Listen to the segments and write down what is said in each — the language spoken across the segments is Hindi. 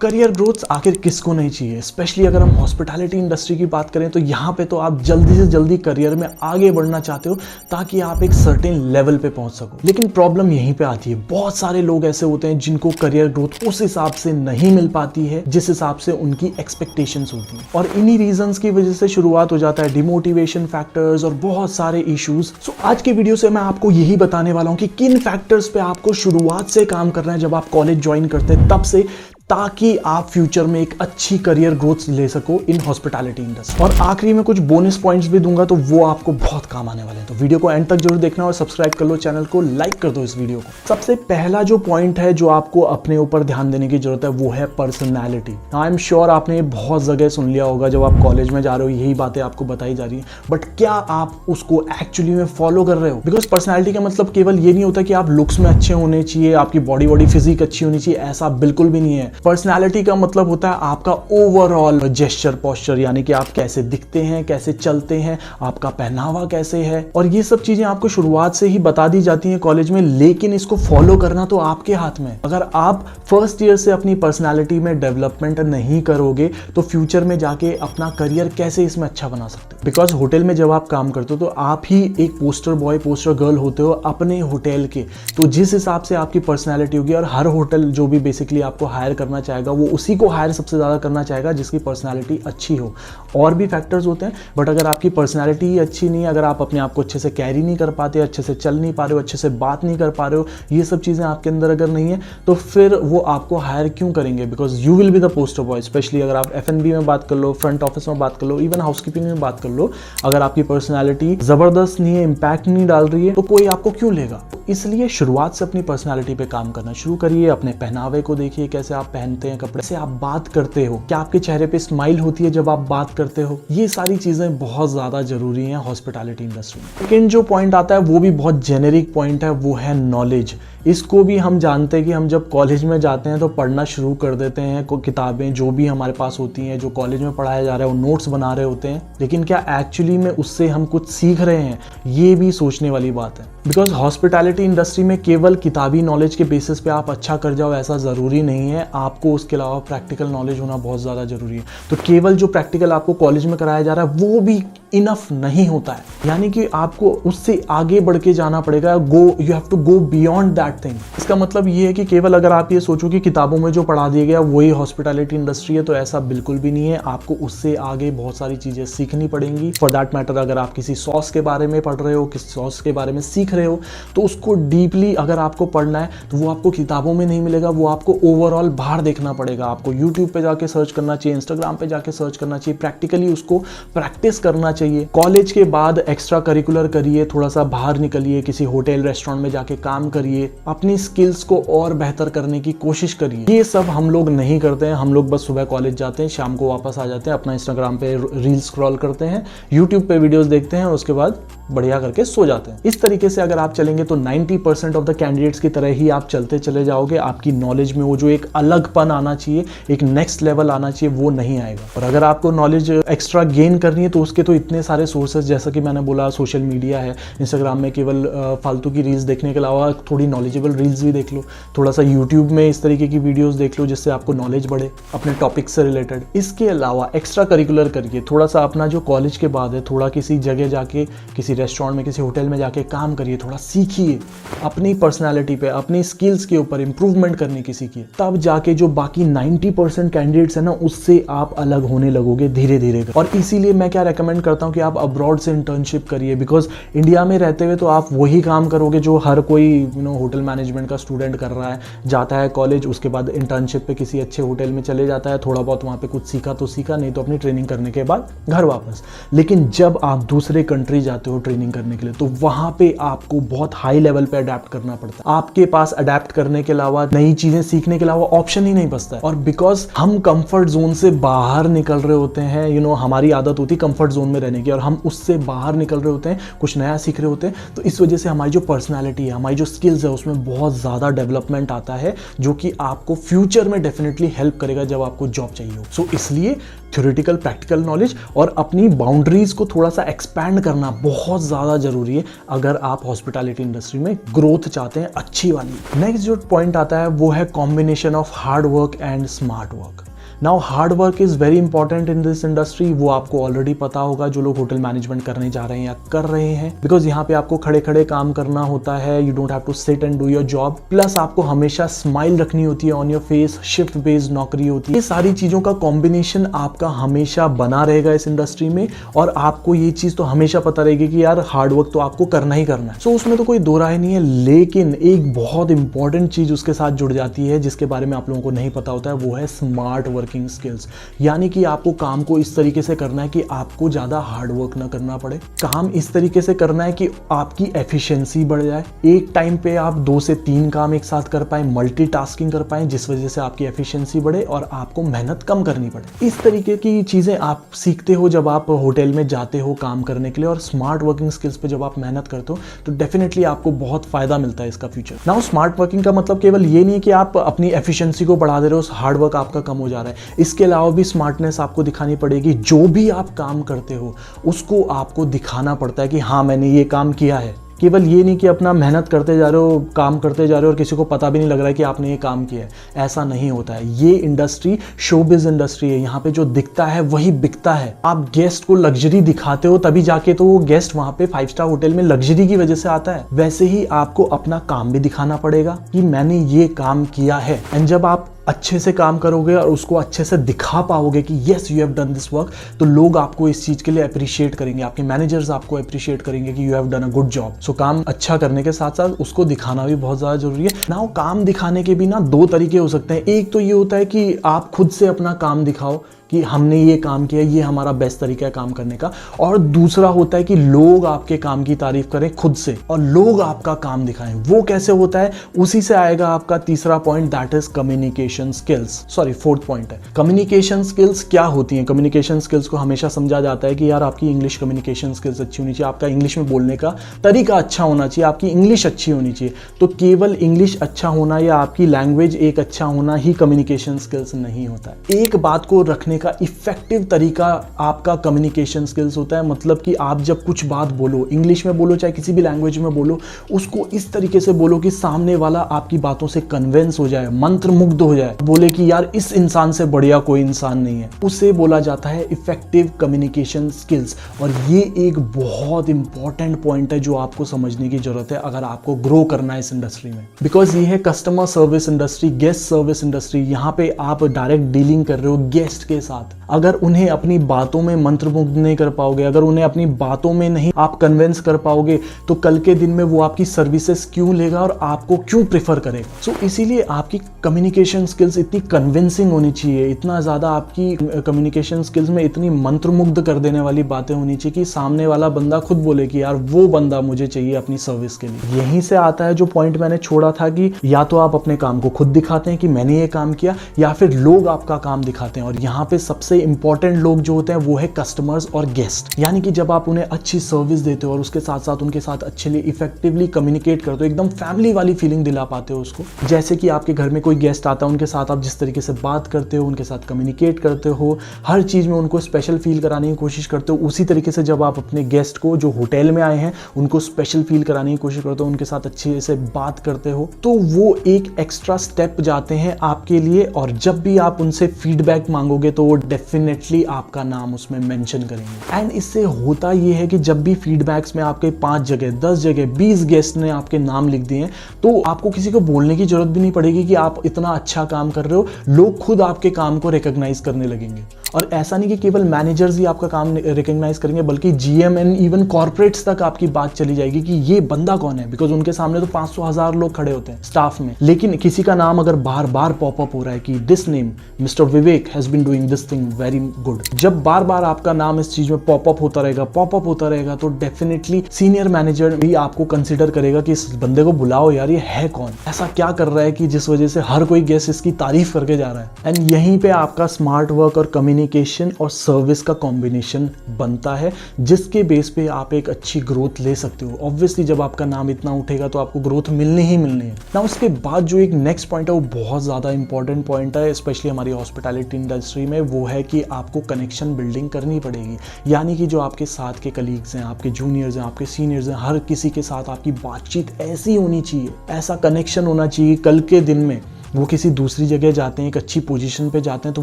करियर ग्रोथ आखिर किसको नहीं चाहिए, स्पेशली अगर हम हॉस्पिटैलिटी इंडस्ट्री की बात करें तो यहाँ पे तो आप जल्दी से जल्दी करियर में आगे बढ़ना चाहते हो ताकि आप एक सर्टेन लेवल पे पहुंच सको। लेकिन प्रॉब्लम यहीं पे आती है, बहुत सारे लोग ऐसे होते हैं जिनको करियर ग्रोथ उस हिसाब से नहीं मिल पाती है जिस हिसाब से उनकी एक्सपेक्टेशंस होती हैं, और इन्हीं रीजंस की वजह से शुरुआत हो जाता है डिमोटिवेशन फैक्टर्स और बहुत सारे इश्यूज। सो आज की वीडियो से मैं आपको यही बताने वाला हूँ कि किन फैक्टर्स पे आपको शुरुआत से काम करना है जब आप कॉलेज ज्वाइन करते हैं तब से, ताकि आप फ्यूचर में एक अच्छी करियर ग्रोथ ले सको इन हॉस्पिटैलिटी इंडस्ट्री। और आखिरी में कुछ बोनस पॉइंट्स भी दूंगा तो वो आपको बहुत काम आने वाले हैं, तो वीडियो को एंड तक जरूर देखना और सब्सक्राइब कर लो, चैनल को लाइक कर दो इस वीडियो को। सबसे पहला जो पॉइंट है जो आपको अपने ऊपर ध्यान देने की जरूरत है वो है पर्सनैलिटी। आई एम श्योर आपने बहुत जगह सुन लिया होगा जब आप कॉलेज में जा रहे हो यही बातें आपको बताई जा रही है, बट क्या आप उसको एक्चुअली में फॉलो कर रहे हो? बिकॉज पर्सनैलिटी का मतलब केवल ये नहीं होता कि आप लुक्स में अच्छे होने चाहिए, आपकी बॉडी फिजिक अच्छी होनी चाहिए, ऐसा बिल्कुल भी नहीं है। पर्सनैलिटी का मतलब होता है आपका ओवरऑल जेस्चर पोस्चर, यानी कि आप कैसे दिखते हैं, कैसे चलते हैं, आपका पहनावा कैसे है, और ये सब चीजें आपको शुरुआत से ही बता दी जाती हैं कॉलेज में, लेकिन इसको फॉलो करना तो आपके हाथ में। अगर आप फर्स्ट ईयर से अपनी पर्सनैलिटी में डेवलपमेंट नहीं करोगे तो फ्यूचर में जाके अपना करियर कैसे इसमें अच्छा बना सकते हो? बिकॉज होटल में जब आप काम करते हो तो आप ही एक पोस्टर बॉय पोस्टर गर्ल होते हो अपने होटल के, तो जिस हिसाब से आपकी पर्सनैलिटी होगी, और हर होटल जो भी बेसिकली आपको हायर करना चाहेगा वो उसी को हायर सबसे ज़्यादा करना चाहेगा जिसकी पर्सनैलिटी अच्छी हो। और भी फैक्टर्स होते हैं, बट अगर आपकी पर्सनैलिटी ही अच्छी नहीं है, अगर आप अपने आप को अच्छे से कैरी नहीं कर पाते, अच्छे से चल नहीं पा रहे हो, अच्छे से बात नहीं कर पा रहे हो, ये सब चीज़ें आपके अंदर अगर नहीं है तो फिर वो आपको हायर क्यों करेंगे? Because you will be the poster boy. Specially अगर आप F&B में बात कर लो, फ्रंट ऑफिस में बात कर लो, इवन हाउसकीपिंग में बात कर लो, अगर आपकी पर्सनैलिटी ज़बरदस्त नहीं है, इम्पैक्ट नहीं डाल रही है, तो कोई आपको क्यों लेगा? इसलिए शुरुआत से अपनी पर्सनैलिटी पे काम करना शुरू करिए। अपने पहनावे को देखिए, कैसे आप पहनते हैं कपड़े, से आप बात करते हो, क्या आपके चेहरे पे स्माइल होती है जब आप बात करते हो, ये सारी चीजें बहुत ज्यादा जरूरी हैं हॉस्पिटैलिटी इंडस्ट्री में। लेकिन जो पॉइंट आता है वो भी बहुत जेनेरिक पॉइंट है, वो है नॉलेज। इसको भी हम जानते हैं कि हम जब कॉलेज में जाते हैं तो पढ़ना शुरू कर देते हैं, किताबें जो भी हमारे पास होती हैं, जो कॉलेज में पढ़ाया जा रहा है वो नोट्स बना रहे होते हैं, लेकिन क्या एक्चुअली में उससे हम कुछ सीख रहे हैं? ये भी सोचने वाली बात है। बिकॉज हॉस्पिटैलिटी इंडस्ट्री में केवल किताबी नॉलेज के बेसिस पे आप अच्छा कर जाओ ऐसा ज़रूरी नहीं है, आपको उसके अलावा प्रैक्टिकल नॉलेज होना बहुत ज़्यादा ज़रूरी है। तो केवल जो प्रैक्टिकल आपको कॉलेज में कराया जा रहा है वो भी इनफ नहीं होता है, यानी कि आपको उससे आगे बढ़ के जाना पड़ेगा। You have to go beyond that thing. इसका मतलब ये है कि केवल अगर आप ये सोचो कि किताबों में जो पढ़ा दिया गया वही हॉस्पिटैलिटी इंडस्ट्री है, तो ऐसा बिल्कुल भी नहीं है। आपको उससे आगे बहुत सारी चीज़ें सीखनी पड़ेंगी। फॉर दैट मैटर, अगर आप किसी सॉस के बारे में पढ़ रहे हो, किसी सॉस के बारे में सीख रहे हो, तो उसको डीपली अगर आपको पढ़ना है तो वो आपको किताबों में नहीं मिलेगा, वो आपको ओवरऑल बाहर देखना पड़ेगा। आपको यूट्यूब पे जाके सर्च करना चाहिए, इंस्टाग्राम पे जाके सर्च करना चाहिए, प्रैक्टिकली उसको प्रैक्टिस करना चाहिए। कॉलेज के बाद एक्स्ट्रा करिकुलर करिए, थोड़ा सा बाहर निकलिए, किसी होटल रेस्टोरेंट में जाके काम करिए, अपनी स्किल्स को और बेहतर करने की कोशिश करिए। ये सब हम लोग नहीं करते हैं। हम लोग बस सुबह कॉलेज जाते हैं, शाम को वापस आ जाते हैं, अपना इंस्टाग्राम पे रील स्क्रॉल करते हैं, यूट्यूब पे वीडियोस देखते हैं और उसके बाद बढ़िया करके सो जाते हैं। इस तरीके से अगर आप चलेंगे तो 90% ऑफ द कैंडिडेट्स की तरह ही आप चलते चले जाओगे। आपकी नॉलेज में वो जो एक अलगपन आना चाहिए, एक नेक्स्ट लेवल आना चाहिए, वो नहीं आएगा। और अगर आपको नॉलेज एक्स्ट्रा गेन करनी है तो उसके तो इतने सारे सोर्सेज, जैसा कि मैंने बोला, सोशल मीडिया है, इंस्टाग्राम में केवल फालतू की रील्स देखने के अलावा थोड़ी नॉलेजेबल रील्स भी देख लो, थोड़ा सा यूट्यूब में इस तरीके की वीडियोस देख लो जिससे आपको नॉलेज बढ़े अपने टॉपिक से रिलेटेड। इसके अलावा एक्स्ट्रा करिकुलर करिए, थोड़ा सा अपना जो कॉलेज के बाद है, थोड़ा किसी जगह जाके, किसी रेस्टोरेंट में, किसी होटल में जाके काम करिए, थोड़ा सीखिए, अपनी पर्सनैलिटी पे, अपनी स्किल्स के ऊपर इंप्रूवमेंट करने की सीखिए। तब जाके जो बाकी 90% कैंडिडेट्स है ना, उससे आप अलग होने लगोगे धीरे धीरे। और इसीलिए मैं क्या रेकमेंड करता हूँ कि आप अब्रॉड से इंटर्नशिप करिए, बिकॉज इंडिया में रहते हुए तो आप वही काम करोगे जो हर कोई होटल मैनेजमेंट का स्टूडेंट कर रहा है। जाता है कॉलेज, उसके बाद इंटर्नशिप पे किसी अच्छे होटल में चले जाता है, थोड़ा बहुत वहाँ पे कुछ सीखा तो सीखा, नहीं तो अपनी ट्रेनिंग करने के बाद घर वापस। लेकिन जब आप दूसरे कंट्री जाते हो ट्रेनिंग करने के लिए तो वहाँ पे आपको बहुत हाई लेवल पे अडेप्ट करना पड़ता है। आपके पास अडेप्ट करने के अलावा, नई चीजें सीखने के अलावा ऑप्शन ही नहीं बचता है। और बिकॉज हम कंफर्ट जोन से बाहर निकल रहे होते हैं, हमारी आदत होती है कंफर्ट जोन में रहने की, और हम उससे बाहर निकल रहे होते हैं, कुछ नया सीख रहे होते हैं, तो इस वजह से हमारी जो पर्सनैलिटी है, हमारी जो स्किल्स है, उसमें बहुत ज़्यादा डेवलपमेंट आता है, जो कि आपको फ्यूचर में डेफिनेटली हेल्प करेगा जब आपको जॉब चाहिए हो। सो इसलिए थ्योरेटिकल प्रैक्टिकल नॉलेज और अपनी बाउंड्रीज को थोड़ा सा एक्सपैंड करना बहुत बहुत ज़्यादा ज़रूरी है अगर आप हॉस्पिटैलिटी इंडस्ट्री में ग्रोथ चाहते हैं अच्छी वाली। नेक्स्ट जो पॉइंट आता है वो है combination of hard work and smart work. Now hard work is very important in this industry, वो आपको ऑलरेडी पता होगा जो लोग होटल मैनेजमेंट करने जा रहे हैं या कर रहे हैं, बिकॉज यहाँ पे आपको खड़े खड़े काम करना होता है, you don't have to sit and do your job, plus आपको हमेशा स्माइल रखनी होती है on your face, shift based नौकरी होती है। ये सारी चीज़ों का कॉम्बिनेशन आपका हमेशा बना रहेगा इस इंडस्ट्री में, और आपको ये चीज़ तो हमेशा पता रहेगी कि यार हार्ड वर्क तो आपको करना ही करना है। सो उसमें तो कोई दो राय नहीं है, लेकिन एक बहुत इंपॉर्टेंट चीज़ उसके साथ जुड़ जाती है जिसके बारे में आप लोगों को नहीं पता होता है, वो है स्मार्ट वर्किंग स्किल्स। यानी कि आपको काम को इस तरीके से करना है कि आपको ज़्यादा हार्ड वर्क ना करना पड़े, काम इस तरीके से करना है कि आपकी एफिशिएंसी बढ़ जाए, एक टाइम पे आप 2 से 3 काम एक साथ कर पाए, मल्टीटास्किंग कर पाए, जिस वजह से आपकी एफिशिएंसी बढ़े और आपको मेहनत कम करनी पड़े। इस तरीके की चीज़ें आप सीखते हो जब आप होटल में जाते हो काम करने के लिए, और स्मार्ट वर्किंग स्किल्स पे जब आप मेहनत करते हो तो डेफिनेटली आपको बहुत फायदा मिलता है इसका फ्यूचर। नाउ स्मार्ट वर्किंग का मतलब केवल ये नहीं है कि आप अपनी एफिशिएंसी को बढ़ा दे रहे हो, हार्ड वर्क आपका कम हो जा रहा है, इसके अलावा भी स्मार्टनेस आपको दिखानी पड़ेगी। जो भी आप काम करते हो उसको आपको दिखाना पड़ता है कि हाँ मैंने ये काम किया है। केवल ये नहीं कि अपना मेहनत करते जा रहे हो, काम करते जा रहे हो और किसी को पता भी नहीं लग रहा है कि आपने ये काम किया है, ऐसा नहीं होता है। ये इंडस्ट्री शोबिज इंडस्ट्री है, यहाँ पे जो दिखता है वही बिकता है। आप गेस्ट को लग्जरी दिखाते हो तभी जाके तो वो गेस्ट वहाँ पे 5 स्टार होटल में लग्जरी की वजह से आता है। वैसे ही आपको अपना काम भी दिखाना पड़ेगा कि मैंने ये काम किया है, एंड जब आप अच्छे से काम करोगे और उसको अच्छे से दिखा पाओगे कि yes you have done this work, तो लोग आपको इस चीज़ के लिए अप्रिशिएट करेंगे, आपके मैनेजर्स आपको अप्रिशिएट करेंगे कि you have done a good job. So काम अच्छा करने के साथ साथ उसको दिखाना भी बहुत ज़्यादा जरूरी है। नाउ काम दिखाने के भी ना 2 तरीके हो सकते हैं। एक तो ये होता है कि आप खुद से अपना काम दिखाओ कि हमने ये काम किया, ये हमारा बेस्ट तरीका है काम करने का, और दूसरा होता है कि लोग आपके काम की तारीफ करें खुद से और लोग आपका काम दिखाएं। वो कैसे होता है, उसी से आएगा आपका तीसरा point, that is communication skills. Sorry, 4th point है कम्युनिकेशन स्किल्स। क्या होती हैं कम्युनिकेशन स्किल्स? को हमेशा समझा जाता है कि यार आपकी इंग्लिश कम्युनिकेशन स्किल्स अच्छी होनी चाहिए, आपका इंग्लिश में बोलने का तरीका अच्छा होना चाहिए, आपकी इंग्लिश अच्छी होनी चाहिए। तो केवल इंग्लिश अच्छा होना या आपकी लैंग्वेज एक अच्छा होना ही कम्युनिकेशन स्किल्स नहीं होता है। एक बात को रखने का इफेक्टिव तरीका आपका कम्युनिकेशन स्किल्स होता है। मतलब कि आप जब कुछ बात बोलो, इंग्लिश में बोलो चाहे किसी भी लैंग्वेज में बोलो, उसको इस तरीके से बोलो कि सामने वाला आपकी बातों से कन्विंस हो जाए, मंत्रमुग्ध हो जाए, बोले कि यार इस इंसान से बढ़िया कोई इंसान नहीं है। उसे बोला जाता है इफेक्टिव कम्युनिकेशन स्किल्स। और ये एक बहुत इंपॉर्टेंट पॉइंट है जो आपको समझने की जरूरत है अगर आपको ग्रो करना है इस इंडस्ट्री में, बिकॉज ये है customer service industry, guest service industry. यहाँ पे आप डायरेक्ट डीलिंग कर रहे हो गेस्ट के साथ। अगर उन्हें अपनी बातों में मंत्रमुग्ध नहीं कर पाओगे, अगर उन्हें अपनी बातों में नहीं आप कन्विंस कर पाओगे, तो कल के दिन में वो आपकी सर्विसेज क्यों लेगा और आपको क्यों प्रेफर करेगा। सो इसीलिए आपकी कम्युनिकेशन स्किल्स इतनी कन्विंसिंग होनी चाहिए, इतना ज़्यादा आपकी कम्युनिकेशन स्किल्स में इतनी मंत्रमुग्ध कर देने वाली बातें होनी चाहिए कि सामने वाला बंदा खुद बोले कि यार वो बंदा मुझे चाहिए अपनी सर्विस के लिए। यहीं से आता है जो पॉइंट मैंने छोड़ा था कि या तो आप अपने काम को खुद दिखाते हैं कि मैंने ये काम किया, या फिर लोग आपका काम दिखाते हैं। और यहाँ पे सबसे इंपॉर्टेंट लोग जो होते हैं वो है कस्टमर्स और गेस्ट। यानी कि जब आप उन्हें अच्छी सर्विस देते हो और उसके साथ साथ उनके साथ अच्छे लिए इफेक्टिवली कम्युनिकेट करते हो, एकदम फैमिली वाली फीलिंग दिला पाते हो उसको। जैसे कि आपके घर में कोई गेस्ट आता है, उनके साथ आप जिस तरीके से बात करते हो, उनके साथ कम्युनिकेट करते हो, हर चीज़ में उनको स्पेशल फील कराने की कोशिश करते हो, उसी तरीके से जब आप अपने गेस्ट को जो होटल में आए हैं उनको स्पेशल फील कराने की कोशिश करते हो, उनके साथ अच्छे से बात करते हो, तो वो एक एक्स्ट्रा स्टेप जाते हैं आपके लिए। और जब भी आप उनसे फीडबैक मांगोगे तो वो डेफिनेटली आपका नाम उसमें मेंशन करेंगे। एंड इससे होता ये है कि जब भी फीडबैक्स में आपके 5 जगह 10 जगह 20 गेस्ट ने आपके नाम लिख दिए, तो आपको किसी को बोलने की जरूरत भी नहीं पड़ेगी कि आप इतना अच्छा काम कर रहे हो, लोग खुद आपके काम को रिकॉग्नाइज करने लगेंगे। और ऐसा नहीं कि केवल मैनेजर्स ही आपका काम रिकॉग्नाइज करेंगे, बल्कि जीएम एंड इवन कॉर्पोरेट्स तक आपकी बात चली जाएगी कि ये बंदा कौन है, बिकॉज उनके सामने तो 500,000 लोग खड़े होते हैं स्टाफ में, लेकिन किसी का नाम अगर बार बार पॉपअप हो रहा है कि this name mister Vivek has been doing this thing very good, जब बार बार आपका नाम इस चीज में पॉपअप होता रहेगा तो डेफिनेटली सीनियर मैनेजर भी आपको कंसिडर करेगा कि इस बंदे को बुलाओ यार, ये है कौन, ऐसा क्या कर रहा है कि जिस वजह से हर कोई गेस्ट इसकी तारीफ करके जा रहा है। एंड यहीं पे आपका स्मार्ट वर्क और कम्युनिकेशन और सर्विस का कॉम्बिनेशन बनता है, जिसके बेस पे आप एक अच्छी ग्रोथ ले सकते हो। ऑब्वियसली जब आपका नाम इतना उठेगा तो आपको ग्रोथ मिलनी ही मिलनी है ना। उसके बाद जो एक नेक्स्ट पॉइंट है वो बहुत ज़्यादा इंपॉर्टेंट पॉइंट है, स्पेशली हमारी हॉस्पिटैलिटी इंडस्ट्री में, में वो है कि आपको कनेक्शन बिल्डिंग करनी पड़ेगी। यानी कि जो आपके साथ के कलीग्स हैं, आपके जूनियर्स हैं, आपके सीनियर्स हैं, हर किसी के साथ आपकी बातचीत ऐसी होनी चाहिए, ऐसा कनेक्शन होना चाहिए कल के दिन में वो किसी दूसरी जगह जाते हैं, एक अच्छी पोजीशन पे जाते हैं, तो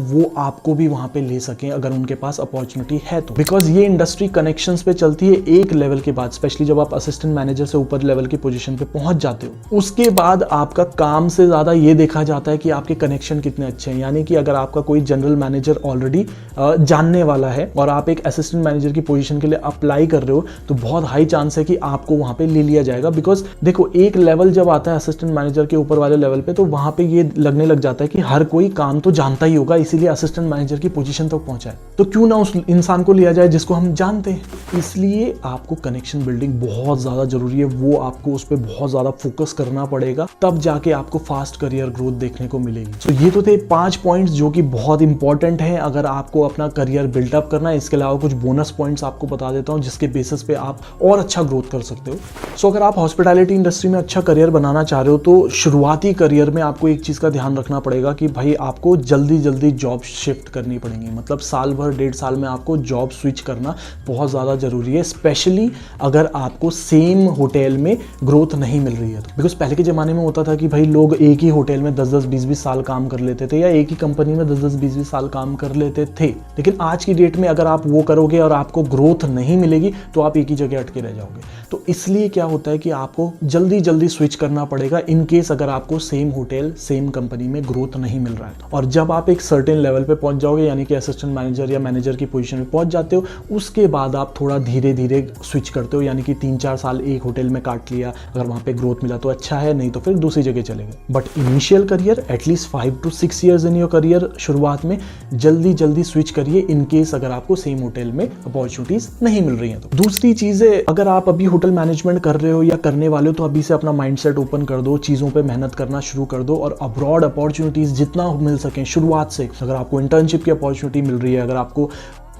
वो आपको भी वहां पे ले सकें अगर उनके पास अपॉर्चुनिटी है तो। बिकॉज ये इंडस्ट्री कनेक्शंस पे चलती है एक लेवल के बाद, स्पेशली जब आप असिस्टेंट मैनेजर से ऊपर लेवल की पोजीशन पे पहुंच जाते हो, उसके बाद आपका काम से ज्यादा ये देखा जाता है कि आपके कनेक्शन कितने अच्छे हैं। यानी कि अगर आपका कोई जनरल मैनेजर ऑलरेडी जानने वाला है और आप एक असिस्टेंट मैनेजर की पोजीशन के लिए अप्लाई कर रहे हो, तो बहुत हाई चांस है कि आपको वहां पे ले लिया जाएगा। बिकॉज देखो, एक लेवल जब आता है असिस्टेंट मैनेजर के ऊपर वाले लेवल पे, तो वहां पे ये लगने लग जाता है कि हर कोई काम तो जानता ही होगा, इसीलिए असिस्टेंट मैनेजर की पोजीशन तक पहुंचा है, तो क्यों ना उस इंसान को लिया जाए जिसको हम जानते हैं। इसलिए आपको कनेक्शन बिल्डिंग बहुत ज्यादा जरूरी है, वो आपको उस पर बहुत ज्यादा फोकस करना पड़ेगा, तब जाके आपको फास्ट करियर ग्रोथ देखने को मिलेगी। तो ये तो थे 5 पॉइंट्स जो कि बहुत इंपॉर्टेंट है अगर आपको अपना करियर बिल्डअप करना है। इसके अलावा कुछ बोनस पॉइंट्स आपको बता देता हूं जिसके बेसिस पे आप और अच्छा ग्रोथ कर सकते हो। सो अगर आप हॉस्पिटैलिटी इंडस्ट्री में अच्छा करियर बनाना चाह रहे हो, तो शुरुआती करियर में आपको एक चीज का ध्यान रखना पड़ेगा कि भाई आपको जल्दी जल्दी जॉब शिफ्ट करनी पड़ेगी। मतलब साल भर 1.5 साल में आपको जॉब स्विच करना बहुत ज़्यादा ज़रूरी है, स्पेशली अगर आपको सेम होटल में ग्रोथ नहीं मिल रही है तो। बिकॉज पहले के ज़माने में होता था कि भाई लोग एक ही होटल में 10-10, 20-20 साल काम कर लेते थे, या एक ही कंपनी में 10-10, 20-20 साल काम कर लेते थे। लेकिन आज की डेट में अगर आप वो करोगे और आपको ग्रोथ नहीं मिलेगी, तो आप एक ही जगह अटके रह जाओगे। तो इसलिए क्या होता है कि आपको जल्दी जल्दी स्विच करना पड़ेगा इन केस अगर आपको सेम होटल, सेम कंपनी में ग्रोथ नहीं मिल रहा है। और जब आप एक सर्टेन लेवल पे पहुंच जाओगे, यानी कि असिस्टेंट मैनेजर या मैनेजर की पोजीशन में पहुंच जाते हो, उसके बाद आप थोड़ा धीरे धीरे स्विच करते हो। यानी कि 3-4 साल एक होटल में काट लिया, अगर वहां पे ग्रोथ मिला तो अच्छा है, नहीं तो फिर दूसरी जगह चले गए। But initial career at least 5 to 6 years in your career, शुरुआत में जल्दी जल्दी स्विच करिए इन केस अगर आपको सेम होटल में अपॉर्चुनिटीज नहीं मिल रही हैं तो। दूसरी चीज है, अगर आप अभी होटल मैनेजमेंट कर रहे हो या करने वाले हो, तो अभी से अपना माइंडसेट ओपन कर दो, चीजों पे मेहनत करना शुरू कर दो और अब्रॉड अपॉर्चुनिटीज जितना मिल सके शुरुआत से। अगर आपको इंटर्नशिप की अपॉर्चुनिटी मिल रही है, अगर आपको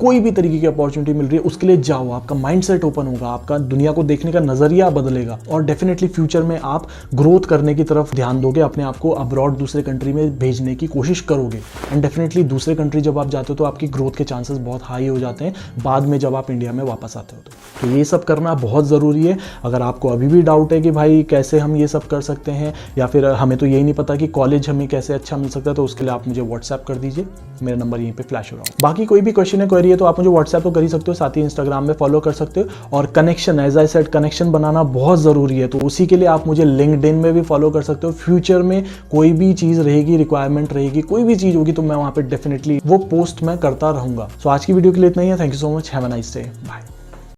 कोई भी तरीके की अपॉर्चुनिटी मिल रही है, उसके लिए जाओ। आपका माइंडसेट ओपन होगा, आपका दुनिया को देखने का नजरिया बदलेगा और डेफिनेटली फ्यूचर में आप ग्रोथ करने की तरफ ध्यान दोगे, अपने आप को अब्रॉड दूसरे कंट्री में भेजने की कोशिश करोगे। एंड डेफिनेटली दूसरे कंट्री जब आप जाते हो तो आपकी ग्रोथ के चांसेस बहुत हाई हो जाते हैं बाद में जब आप इंडिया में वापस आते हो तो ये सब करना बहुत ज़रूरी है। अगर आपको अभी भी डाउट है कि भाई कैसे हम ये सब कर सकते हैं, या फिर हमें तो यही नहीं पता कि कॉलेज हमें कैसे अच्छा मिल सकता है, तो उसके लिए आप मुझे व्हाट्सएप कर दीजिए, मेरा नंबर यहीं पे फ्लैश हो रहा है। बाकी कोई भी क्वेश्चन है, क्वेरी है, तो आप मुझे व्हाट्सएप तो कर ही सकते हो, साथ ही इंस्टाग्राम में फॉलो कर सकते हो। और connection, as I said, connection बनाना बहुत ज़रूरी है, तो उसी के लिए आप मुझे लिंक्डइन में भी फॉलो कर सकते हो। फ्यूचर में कोई भी चीज़ रहेगी, रिक्वायरमेंट रहेगी, कोई भी चीज़ होगी, तो मैं वहाँ पे डेफिनेटली वो पोस्ट मैं करता रहूँगा। सो आज की वीडियो के लिए इतना ही है। Thank you so much, have a nice day, bye.